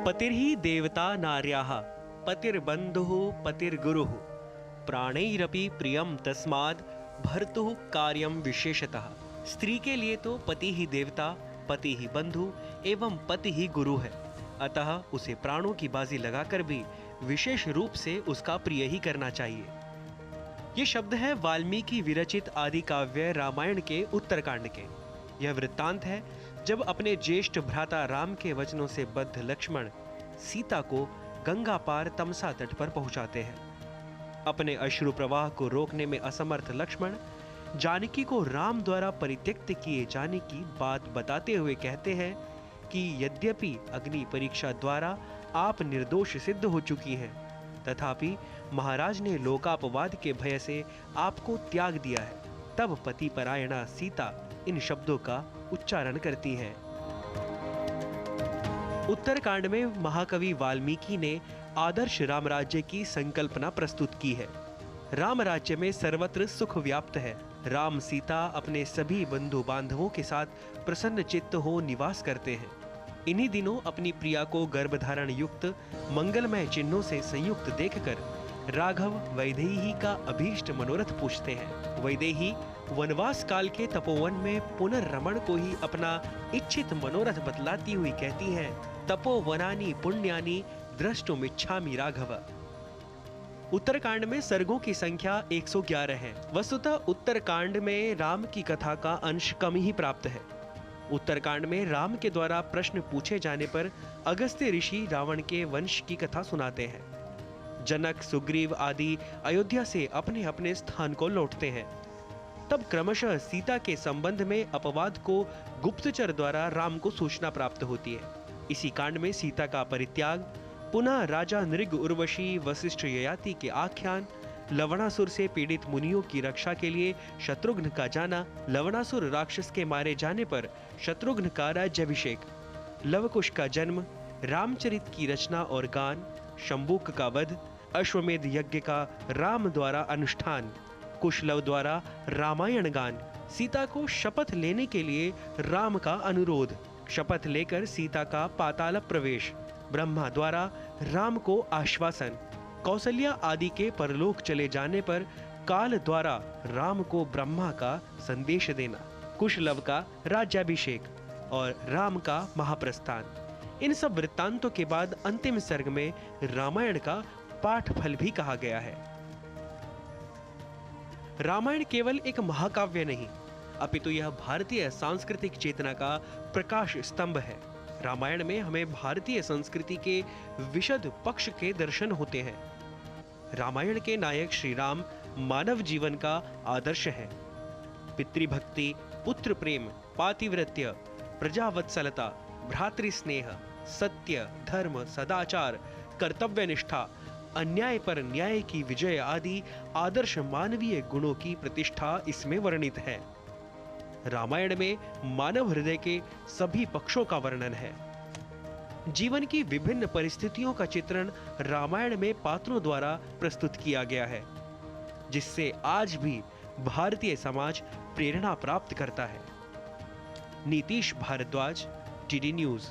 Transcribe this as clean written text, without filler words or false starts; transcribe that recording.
पतिर्हि देवता नार्याः पतिर्बन्धुः पतिर्गुरुः प्राणैरपि प्रियम तस्माद् भर्तुः कार्यम विशेषतः। स्त्री के लिए तो पति ही देवता, पति ही बंधु एवं पति ही गुरु है, अतः उसे प्राणों की बाजी लगाकर भी विशेष रूप से उसका प्रिय ही करना चाहिए। ये शब्द है वाल्मीकि विरचित आदि काव्य रामायण के उत्तरकांड के। यह वृत्तांत है जब अपने ज्येष्ठ भ्राता राम के वचनों से बद्ध लक्ष्मण सीता को गंगा पार तमसा तट पर पहुंचाते हैं। अपने अश्रु प्रवाह को रोकने में असमर्थ लक्ष्मण जानकी को राम द्वारा परित्यक्त किए जाने की बात बताते हुए कहते हैं कि यद्यपि अग्नि परीक्षा द्वारा आप निर्दोष सिद्ध हो चुकी हैं, तथापि महाराज ने लोकापवाद के भय से आपको त्याग दिया है। तब पति परायणा सीता इन शब्दों का उच्चारण करती हैं। उत्तरकांड में महाकवि वाल्मीकि ने आदर्श राम राज्य की संकल्पना प्रस्तुत की है। राम राज्य में सर्वत्र सुख व्याप्त है। राम सीता अपने सभी बंधु बांधवों के साथ प्रसन्न चित्त हो निवास करते हैं। इन्हीं दिनों अपनी प्रिया को गर्भधारण युक्त मंगलमय चिन्हों से संयुक्त देखकर राघव वैदेही का अभीष्ट मनोरथ पूछते हैं। वैदेही वनवास काल के तपोवन में पुनर्रमण को ही अपना इच्छित मनोरथ बतलाती हुई कहती है, तपोवनानि पुण्यानि द्रष्टुमिच्छामि राघव। उत्तरकांड में सर्गों की संख्या 111 है। वस्तुतः उत्तरकांड में राम की कथा का अंश कम ही प्राप्त है। उत्तरकांड में राम के द्वारा प्रश्न पूछे जाने पर अगस्त्य ऋषि रावण के वंश की कथा सुनाते हैं। जनक, सुग्रीव आदि अयोध्या से अपने अपने स्थान को लौटते हैं। तब क्रमशः सीता के संबंध में अपवाद को गुप्तचर द्वारा राम को सूचना प्राप्त होती है। इसी कांड में सीता का परित्याग, पुनः राजा नृग, उर्वशी, वशिष्ठ, ययाति के आख्यान, लवणासुर से पीड़ित मुनियों की रक्षा के लिए शत्रुघ्न का जाना, लवणासुर राक्षस के मारे जाने पर शत्रुघ्न का राज्याभिषेक, लवकुश का जन्म, रामचरित की रचना और गान, शंबुक का वध, अश्वमेध यज्ञ का राम द्वारा अनुष्ठान, कुशलव द्वारा रामायण गान, सीता को शपथ लेने के लिए राम का अनुरोध, शपथ लेकर सीता का पाताल प्रवेश, ब्रह्मा द्वारा राम को आश्वासन, कौशल्या आदि के परलोक चले जाने पर काल द्वारा राम को ब्रह्मा का संदेश देना, कुशलव का राज्याभिषेक और राम का महाप्रस्थान। इन सब वृत्तांतों के बाद अंतिम सर्ग में रामायण का पाठफल भी कहा गया है। रामायण केवल एक महाकाव्य नहीं, अपितु यह भारतीय सांस्कृतिक चेतना का प्रकाश स्तंभ है। रामायण में हमें भारतीय संस्कृति के विशद पक्ष के दर्शन होते हैं। रामायण के नायक श्री राम मानव जीवन का आदर्श है। पितृभक्ति, पुत्र प्रेम, पातिव्रत्य, प्रजावत्सलता, भ्रातृस्नेह, सत्य, धर्म, सदाचार, कर्तव्यनिष्ठा, अन्याय पर न्याय की विजय आदि आदर्श मानवीय गुणों की प्रतिष्ठा इसमें वर्णित है। रामायण में मानव हृदय के सभी पक्षों का वर्णन है। जीवन की विभिन्न परिस्थितियों का चित्रण रामायण में पात्रों द्वारा प्रस्तुत किया गया है, जिससे आज भी भारतीय समाज प्रेरणा प्राप्त करता है। Nitish Bharadwaj, DD news.